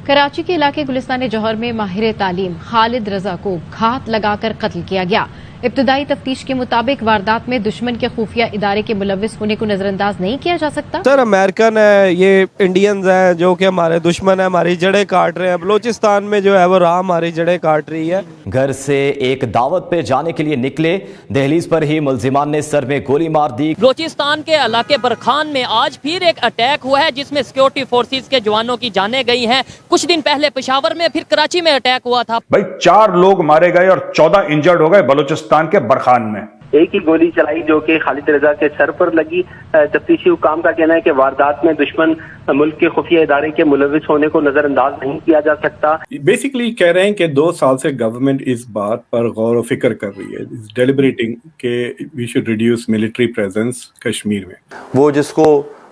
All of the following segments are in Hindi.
कराची के इलाके गुलिस्तान जौहर में माहिर तालीम खालिद रजा को घात लगाकर कत्ल किया गया। इब्तदाई तफ्तीश के मुताबिक वारदात में दुश्मन के खुफिया इदारे के मुलविस होने को नजरअंदाज नहीं किया जा सकता। सर अमेरिकन है, ये इंडियंस हैं जो कि हमारे दुश्मन है, हमारी जड़ें काट रहे हैं। बलोचिस्तान में जो है वो राह हमारी जड़ें काट रही है। घर से एक दावत पे जाने के लिए निकले, दहलीज पर ही मुलजिमान ने सर में गोली मार दी। बलोचिस्तान के इलाके बरखान में आज फिर एक अटैक हुआ है जिसमें सिक्योरिटी फोर्सेस के जवानों की जानें गई हैं। कुछ दिन पहले पेशावर में फिर कराची में अटैक हुआ था। भाई 4 लोग मारे गए और 14 इंजर्ड हो गए बलूचिस्तान के बरखान में। एक ही गोली चलाई जो कि खालिद रजा के सर पर लगी। तफ्तीशी हुकाम का कहना है कि वारदात में दुश्मन मुल्क के खुफिया इदारे के मुलविस होने को नजरअंदाज नहीं किया जा सकता। बेसिकली कह रहे हैं कि 2 साल से गवर्नमेंट इस बात पर गौर व फिक्र कर रही है, डेलिब्रेटिंग के we should reduce military presence Kashmir में। वो जिसको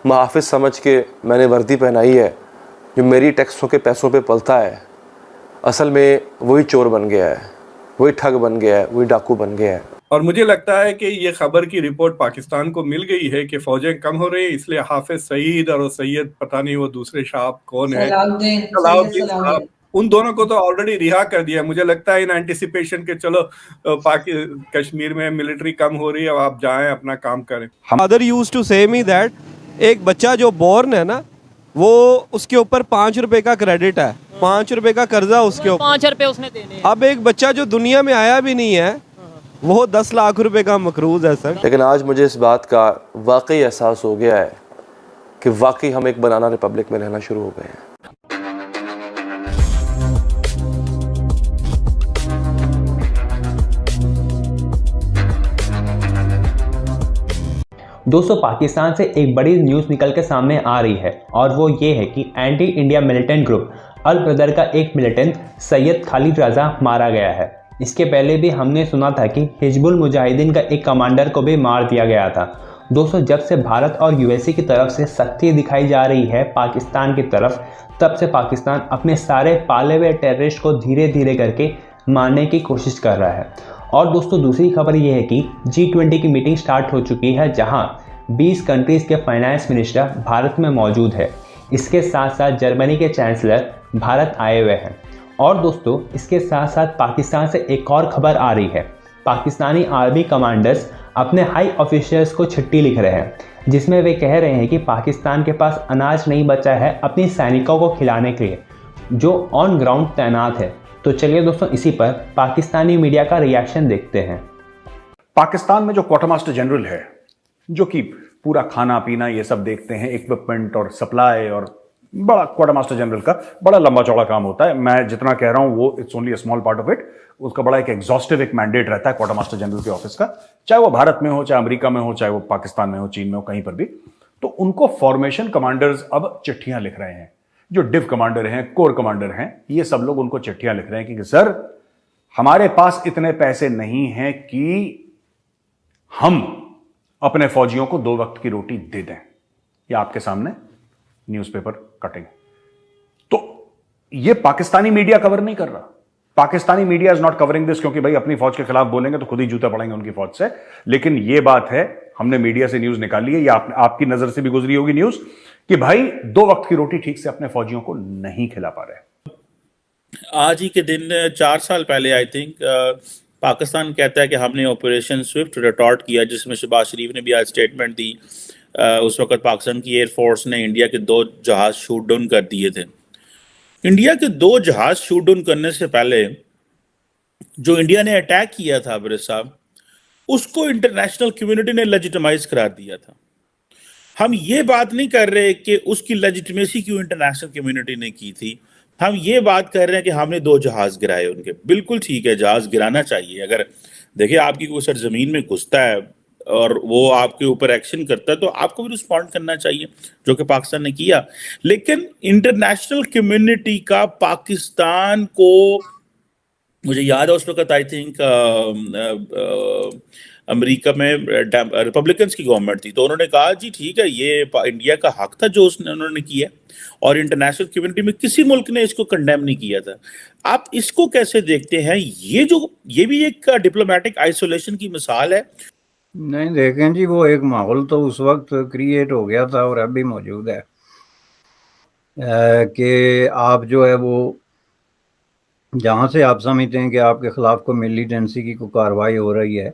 मुहाफिज समझ के मैंने वर्दी पहनाई है, जो मेरी टैक्सों के पैसों पे पलता है, असल में वही चोर बन गया है, वही ठग बन गया है, वही डाकू बन गया है। और मुझे लगता है कि ये खबर की रिपोर्ट पाकिस्तान को मिल गई है कि फौजें कम हो रही है, इसलिए हाफिज सईद और सैयद पता नहीं वो दूसरे साहब कौन है, सलाउद्दीन साहब, उन दोनों को तो ऑलरेडी रिहा कर दिया। मुझे लगता है इन एंटिसिपेशन के चलो कश्मीर में मिलिट्री कम हो रही है, आप जाएं अपना काम करें। मदर यूज टू से मी दैट एक बच्चा जो बोर्न है ना, वो उसके ऊपर 5 रुपए का क्रेडिट है, 5 रुपए का कर्जा उसके ऊपर, 5 रुपए उसने देने। अब एक बच्चा जो दुनिया में आया भी नहीं है वो 10 लाख रुपए का मकरूज है सर। लेकिन आज मुझे इस बात का वाकई एहसास हो गया है कि वाकई हम एक बनाना रिपब्लिक में रहना शुरू हो गए हैं। दोस्तों, पाकिस्तान से एक बड़ी न्यूज़ निकल के सामने आ रही है और वो ये है कि एंटी इंडिया मिलिटेंट ग्रुप अल ब्रदर का एक मिलिटेंट सैयद खालिद रजा मारा गया है। इसके पहले भी हमने सुना था कि हिजबुल मुजाहिदीन का एक कमांडर को भी मार दिया गया था। दोस्तों, जब से भारत और यूएसए की तरफ से सख्ती दिखाई जा रही है पाकिस्तान की तरफ, तब से पाकिस्तान अपने सारे पाले हुए टेररिस्ट को धीरे धीरे करके मारने की कोशिश कर रहा है। और दोस्तों, दूसरी खबर यह है कि G20 की मीटिंग स्टार्ट हो चुकी है, जहां 20 कंट्रीज़ के फाइनेंस मिनिस्टर भारत में मौजूद है। इसके साथ साथ जर्मनी के चांसलर भारत आए हुए हैं। और दोस्तों, इसके साथ साथ पाकिस्तान से एक और खबर आ रही है। पाकिस्तानी आर्मी कमांडर्स अपने हाई ऑफिसर्स को चिट्ठी लिख रहे हैं, जिसमें वे कह रहे हैं कि पाकिस्तान के पास अनाज नहीं बचा है अपनी सैनिकों को खिलाने के लिए, जो ऑन ग्राउंड तैनात है। तो चलिए दोस्तों, इसी पर पाकिस्तानी मीडिया का रिएक्शन देखते हैं। पाकिस्तान में जो क्वार्टर जनरल है, जो कि पूरा खाना पीना ये सब देखते हैं, इक्विपमेंट और सप्लाई, और बड़ा क्वार्टर जनरल का बड़ा लंबा चौड़ा काम होता है। मैं जितना कह रहा हूं वो it's only a small part of it. उसका बड़ा एक एग्जॉस्टिव एक मैंडेट रहता है क्वार्टर जनरल के ऑफिस का, चाहे वो भारत में हो, चाहे अमेरिका में हो, चाहे वो पाकिस्तान में हो, चीन में हो, कहीं पर भी। तो उनको फॉर्मेशन कमांडर्स अब चिट्ठियां लिख रहे हैं। जो डिव कमांडर हैं, कोर कमांडर हैं, ये सब लोग उनको चिट्ठियां लिख रहे हैं कि सर, हमारे पास इतने पैसे नहीं हैं कि हम अपने फौजियों को 2 वक्त की रोटी दे दें। या आपके सामने न्यूज़पेपर कटिंग। तो ये पाकिस्तानी मीडिया कवर नहीं कर रहा। Pakistani media is not covering this, क्योंकि भाई अपनी फौज के खिलाफ बोलेंगे तो खुद ही जूता पड़ेंगे उनकी फौज से। लेकिन ये बात है, हमने मीडिया से न्यूज निकाली है, या आपकी नजर से भी गुजरी होगी न्यूज, कि भाई 2 वक्त की रोटी ठीक से अपने फौजियों को नहीं खिला पा रहे। आज ही के दिन 4 साल पहले आई थिंक पाकिस्तान कहता है कि हमने ऑपरेशन स्विफ्ट रिटॉर्ट किया, जिसमें शहबाज शरीफ ने भी आज स्टेटमेंट दी। उस वक्त पाकिस्तान की एयरफोर्स ने इंडिया के 2 जहाज शूट डाउन कर दिए थे। इंडिया के 2 जहाज शूट डाउन करने से पहले जो इंडिया ने अटैक किया था अब्रे साहब, उसको इंटरनेशनल कम्युनिटी ने लेजिटिमाइज करार दिया था। हम ये बात नहीं कर रहे कि उसकी लेजिटिमेसी क्यों इंटरनेशनल कम्युनिटी ने की थी, हम ये बात कर रहे हैं कि हमने 2 जहाज गिराए उनके। बिल्कुल ठीक है, जहाज गिराना चाहिए। अगर देखिए आपकी कोई सरजमीन में घुसता है और वो आपके ऊपर एक्शन करता है तो आपको भी रिस्पॉन्ड करना चाहिए, जो कि पाकिस्तान ने किया। लेकिन इंटरनेशनल कम्युनिटी का पाकिस्तान को, मुझे याद है उस वक्त आई थिंक अमेरिका में रिपब्लिकन्स की गवर्नमेंट थी, तो उन्होंने कहा जी ठीक है, ये इंडिया का हक था जो उन्होंने किया, और इंटरनेशनल कम्युनिटी में किसी मुल्क ने इसको कंडेम नहीं किया था। आप इसको कैसे देखते हैं? ये भी एक डिप्लोमेटिक आइसोलेशन की मिसाल है। नहीं देखें जी, वो एक माहौल तो उस वक्त क्रिएट हो गया था और अभी मौजूद है। कि आप जो है वो जहाँ से आप समझते हैं कि आपके ख़िलाफ़ कोई मिलिटेंसी की कोई कार्रवाई हो रही है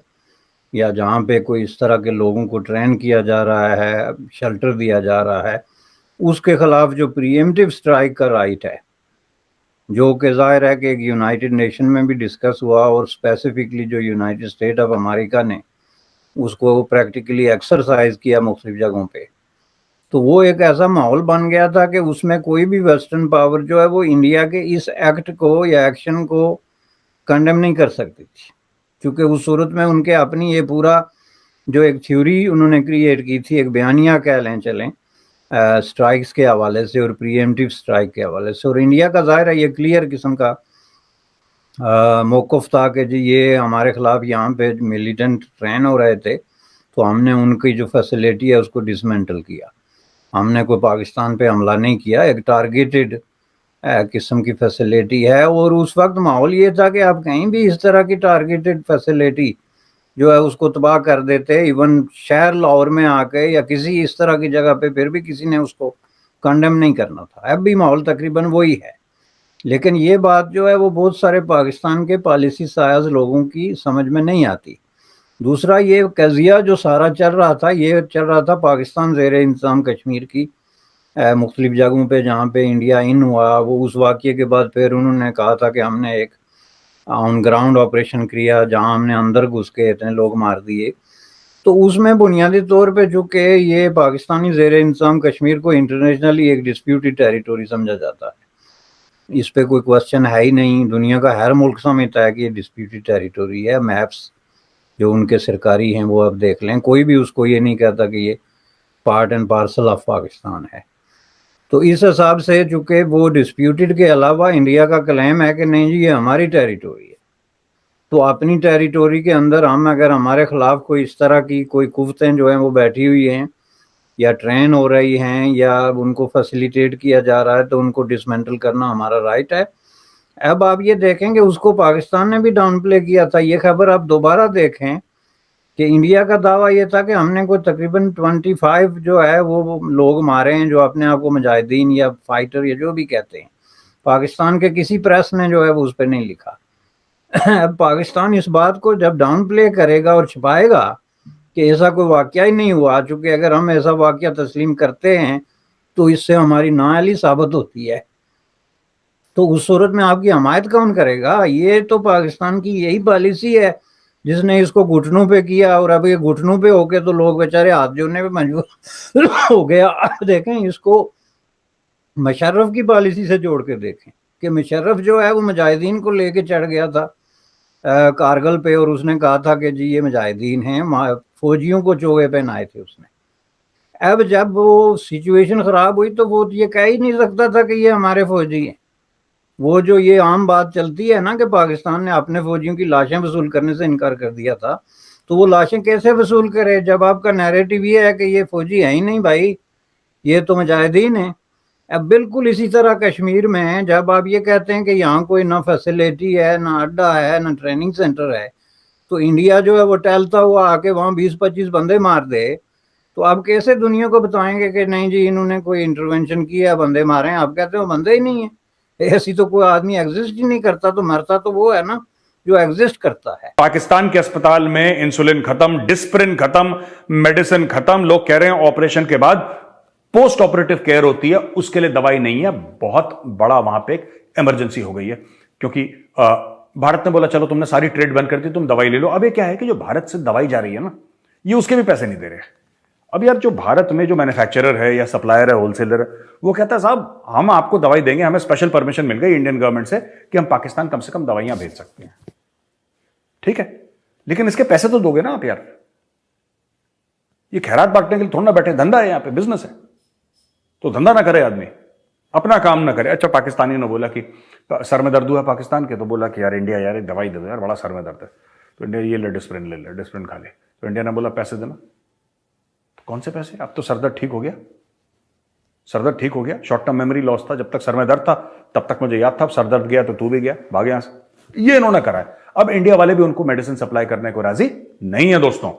या जहाँ पे कोई इस तरह के लोगों को ट्रेन किया जा रहा है, शेल्टर दिया जा रहा है, उसके ख़िलाफ़ जो प्रीएम्प्टिव स्ट्राइक का राइट है, जो कि ज़ाहिर है कि एक यूनाइटेड नेशन में भी डिस्कस हुआ और स्पेसिफिकली जो यूनाइटेड स्टेट ऑफ अमेरिका ने उसको प्रैक्टिकली एक्सरसाइज किया मुख्तलिफ जगहों पे, तो वो एक ऐसा माहौल बन गया था कि उसमें कोई भी वेस्टर्न पावर जो है वो इंडिया के इस एक्ट को या एक्शन को कंडेम नहीं कर सकती थी, क्योंकि उस सूरत में उनके अपनी ये पूरा जो एक थ्योरी उन्होंने क्रिएट की थी, एक बयानिया कह लें चलें, स्ट्राइक्स के हवाले से और प्रीएम्प्टिव स्ट्राइक के हवाले से, और इंडिया का ज़ाहिर है ये क्लियर किस्म का मौक़िफ़ था कि जी ये हमारे ख़िलाफ़ यहाँ पे मिलिटेंट ट्रेन हो रहे थे, तो हमने उनकी जो फैसिलिटी है उसको डिसमेंटल किया। हमने कोई पाकिस्तान पे हमला नहीं किया, एक टारगेटेड किस्म की फैसिलिटी है। और उस वक्त माहौल ये था कि आप कहीं भी इस तरह की टारगेटेड फैसिलिटी जो है उसको तबाह कर देते, इवन शहर लाहौर में आके या किसी इस तरह की जगह पे, फिर भी किसी ने उसको कंडेम नहीं करना था। अब भी माहौल तकरीबन वही है, लेकिन ये बात जो है वो बहुत सारे पाकिस्तान के पॉलिसी सायाज लोगों की समझ में नहीं आती। दूसरा ये कज़िया जो सारा चल रहा था, ये चल रहा था पाकिस्तान ज़ेर इंतज़ाम कश्मीर की मुख्तलिफ जगहों पे जहाँ पे इंडिया इन हुआ, वो उस वाक़ये के बाद फिर उन्होंने कहा था कि हमने एक ऑन ग्राउंड ऑपरेशन किया जहाँ हमने अंदर घुस के इतने लोग मार दिए। तो उसमें बुनियादी तौर पे चूँकि ये पाकिस्तानी ज़ेर इंतज़ाम कश्मीर को इंटरनेशनली एक डिस्प्यूटेड टेरिटोरी समझा जाता है, इस पे कोई क्वेश्चन है ही नहीं। दुनिया का हर मुल्क समझता है कि ये डिस्प्यूटेड टेरिटोरी है। मैप्स जो उनके सरकारी हैं वो आप देख लें, कोई भी उसको ये नहीं कहता कि ये part and parcel of Pakistan है। तो इस हिसाब से चूँकि वो डिस्प्यूटेड के अलावा इंडिया का क्लेम है कि नहीं जी ये हमारी टेरिटोरी है, तो अपनी टेरिटोरी के अंदर हम अगर हमारे ख़िलाफ़ कोई इस तरह की कोई कुव्वतें जो हैं वो बैठी हुई हैं या ट्रेन हो रही हैं या उनको फैसिलिटेट किया जा रहा है, तो उनको डिसमेंटल करना हमारा राइट है। अब आप ये देखें कि उसको पाकिस्तान ने भी डाउन प्ले किया था। ये खबर आप दोबारा देखें कि इंडिया का दावा ये था कि हमने कोई तकरीबन 25 जो है वो लोग मारे हैं जो अपने आप को मुजाहिदीन या फाइटर या जो भी कहते हैं। पाकिस्तान के किसी प्रेस ने जो है वो उस पर नहीं लिखा। अब पाकिस्तान इस बात को जब डाउन प्ले करेगा और छुपाएगा कि ऐसा कोई वाक़या ही नहीं हुआ, चूँकि अगर हम ऐसा वाक़या तस्लीम करते हैं तो इससे हमारी नाअहली साबित होती है, तो उस सूरत में आपकी हमायत कौन करेगा? ये तो पाकिस्तान की यही पॉलिसी है जिसने इसको घुटनों पे किया, और अब ये घुटनों पे होके तो लोग बेचारे हाथ जोड़ने पे मजबूर हो गया। देखें इसको मुशर्रफ की पॉलिसी से जोड़ के देखें कि मुशर्रफ जो है वो मुजाहिदीन को लेके चढ़ गया था कारगिल पे, और उसने कहा था कि जी ये मुजाहिदीन हैं, फौजियों को चोगे पहनाए थे उसने। अब जब वो सिचुएशन ख़राब हुई तो वो ये कह ही नहीं सकता था कि ये हमारे फौजी हैं। वो जो ये आम बात चलती है ना कि पाकिस्तान ने अपने फौजियों की लाशें वसूल करने से इनकार कर दिया था, तो वो लाशें कैसे वसूल करे जब आपका नैरेटिव ये है कि ये फौजी है ही नहीं भाई, ये तो मुजाहिदीन है। अब बिल्कुल इसी तरह कश्मीर में जब आप ये कहते हैं कि यहाँ कोई ना फैसिलिटी है, ना अड्डा है, ना ट्रेनिंग सेंटर है, तो इंडिया जो है वो टहलता हुआ आके वहाँ 20-25 बंदे मार दे, तो आप कैसे दुनिया को बताएंगे कि नहीं जी इन्होंने कोई इंटरवेंशन किया, बंदे मारे हैं? आप कहते हो बंदे ही नहीं है। ऐसी तो कोई आदमी एग्जिस्ट ही नहीं करता, तो मरता तो वो है ना जो एग्जिस्ट करता है। पाकिस्तान के अस्पताल में इंसुलिन खत्म, डिस्प्रिन खत्म, मेडिसिन खत्म। लोग कह रहे हैं ऑपरेशन के बाद पोस्ट ऑपरेटिव केयर होती है, उसके लिए दवाई नहीं है। बहुत बड़ा वहां पे एक इमरजेंसी हो गई है, क्योंकि भारत ने बोला चलो तुमने सारी ट्रेड बंद कर दी, तुम दवाई ले लो। अब ये क्या है कि जो भारत से दवाई जा रही है ना, ये उसके भी पैसे नहीं दे रहे। अब यार जो भारत में जो मैन्युफैक्चरर है या सप्लायर है, होलसेलर है, वो कहता है साहब हम आपको दवाई देंगे, हमें स्पेशल परमिशन मिल गई इंडियन गवर्नमेंट से कि हम पाकिस्तान कम से कम दवाइयां भेज सकते हैं, ठीक है, लेकिन इसके पैसे तो दोगे ना आप यार। ये खैरात बांटने के लिए थोड़ा ना बैठे, धंधा है यहाँ पे, बिजनेस है, तो धंधा ना करे आदमी, अपना काम ना करे। अच्छा पाकिस्तानी ने बोला कि सर में दर्द हुआ पाकिस्तान के, तो बोला कि यार इंडिया यार एक दवाई दे दो यार, बड़ा सर में दर्द है, तो इंडिया ये ले डिस्प्रिन ले ले, डिस्प्रिन खा ले। तो इंडिया ने बोला पैसे देना। तो कौन से पैसे? अब तो सर दर्द ठीक हो गया, सर दर्द ठीक हो गया। शॉर्ट टर्म मेमोरी लॉस था, जब तक सर में दर्द था तब तक मुझे याद था, सर दर्द गया तो तू भी गया, भाग यहां से। ये इन्होंने करा है। अब इंडिया वाले भी उनको मेडिसिन सप्लाई करने को राजी नहीं है दोस्तों।